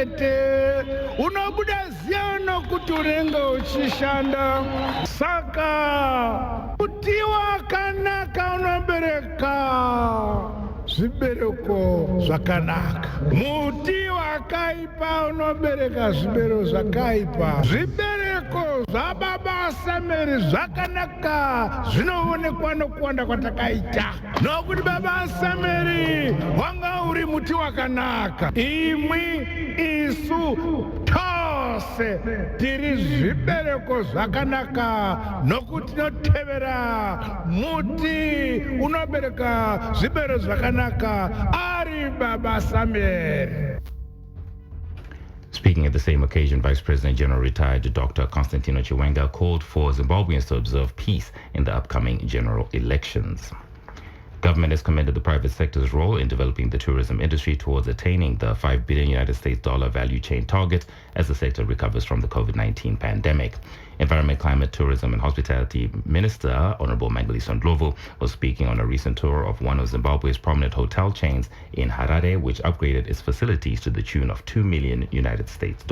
chete unobuda ziano kuti unenge uchishanda. Saka muti wakanaka unobereka zvibereko zvakanaka. Muti wakaipa unobereka zvibereko zvakaipa. Zvibereko zvababa Sameri zvakanaka zvinoonekwa nokuwanda kwatakaita. Nokuti baba Sameri wanga uri muti wakanaka. Imwi isu tose tiri zvibereko zvakanaka nokuti tinotevera muti unobereka zvibereko zvakanaka ari baba Sameri. Speaking at the same occasion, Vice President General retired Dr. Constantino Chiwenga called for Zimbabweans to observe peace in the upcoming general elections. Government has commended the private sector's role in developing the tourism industry towards attaining the $5 billion United States value chain target as the sector recovers from the COVID-19 pandemic. Environment, Climate, Tourism and Hospitality Minister Honorable Mangaliso Ndlovu was speaking on a recent tour of one of Zimbabwe's prominent hotel chains in Harare, which upgraded its facilities to the tune of $2 million United States.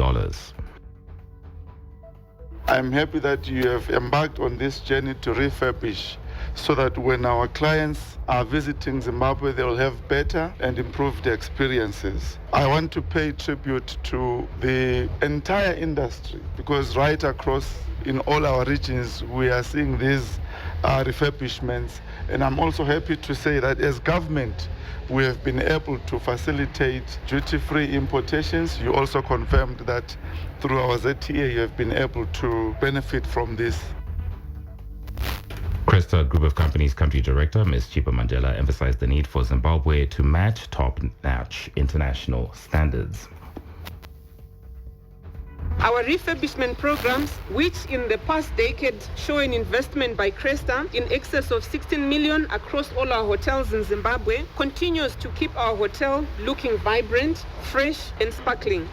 I'm happy that you have embarked on this journey to refurbish so that when our clients are visiting Zimbabwe, they will have better and improved experiences. I want to pay tribute to the entire industry because right across in all our regions, we are seeing these refurbishments. And I'm also happy to say that as government, we have been able to facilitate duty-free importations. You also confirmed that through our ZTA, you have been able to benefit from this. Cresta Group of Companies Country Director Ms. Chipa Mandela emphasized the need for Zimbabwe to match top-notch international standards. Our refurbishment programs, which in the past decade show an investment by Cresta in excess of 16 million across all our hotels in Zimbabwe, continues to keep our hotel looking vibrant, fresh and sparkling.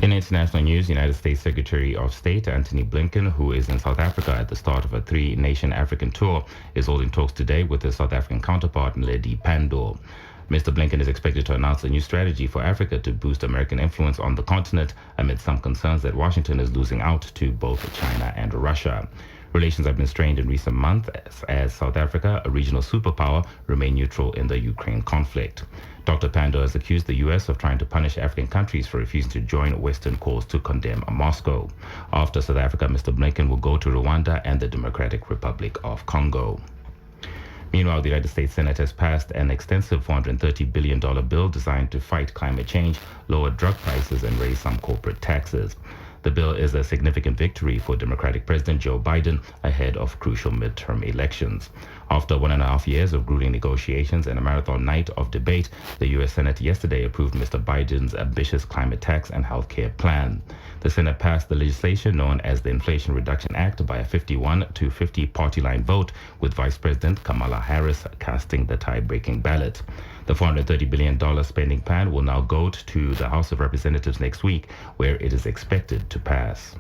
In international news, United States Secretary of State Antony Blinken, who is in South Africa at the start of a three-nation African tour, is holding talks today with his South African counterpart, Nledi Pandor. Mr. Blinken is expected to announce a new strategy for Africa to boost American influence on the continent amid some concerns that Washington is losing out to both China and Russia. Relations have been strained in recent months as South Africa, a regional superpower, remain neutral in the Ukraine conflict. Dr. Pandor has accused the U.S. of trying to punish African countries for refusing to join Western calls to condemn Moscow. After South Africa, Mr. Blinken will go to Rwanda and the Democratic Republic of Congo. Meanwhile, the United States Senate has passed an extensive $430 billion bill designed to fight climate change, lower drug prices, and raise some corporate taxes. The bill is a significant victory for Democratic President Joe Biden ahead of crucial midterm elections. After 1.5 years of grueling negotiations and a marathon night of debate, the U.S. Senate yesterday approved Mr. Biden's ambitious climate tax and health care plan. The Senate passed the legislation known as the Inflation Reduction Act by a 51-50 party line vote, with Vice President Kamala Harris casting the tie-breaking ballot. The $430 billion spending plan will now go to the House of Representatives next week, where it is expected to pass.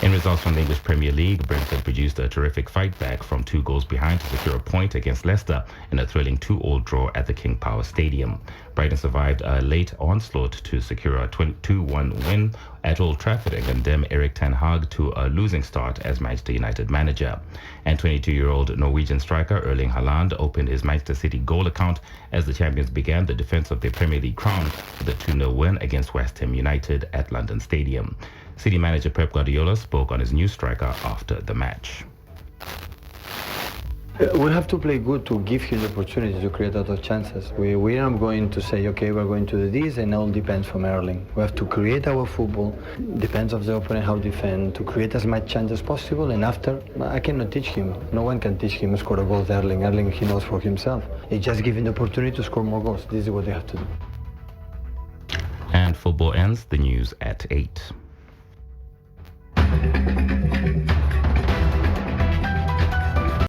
In results from the English Premier League, Brentford produced a terrific fight back from 2 goals behind to secure a point against Leicester in a thrilling 2-2 draw at the King Power Stadium. Brighton survived a late onslaught to secure a 2-1 win at Old Trafford and condemn Erik ten Hag to a losing start as Manchester United manager. And 22-year-old Norwegian striker Erling Haaland opened his Manchester City goal account as the champions began the defense of their Premier League crown with a 2-0 win against West Ham United at London Stadium. City manager Pep Guardiola spoke on his new striker after the match. We have to play good to give him the opportunity to create other chances. We are not going to say, okay, we're going to do this and all depends from Erling. We have to create our football, depends of the opponent how to defend, to create as much chance as possible, and after, I cannot teach him. No one can teach him to score a goal with Erling. Erling, he knows for himself. It's just giving the opportunity to score more goals. This is what they have to do. And football ends the news at 8.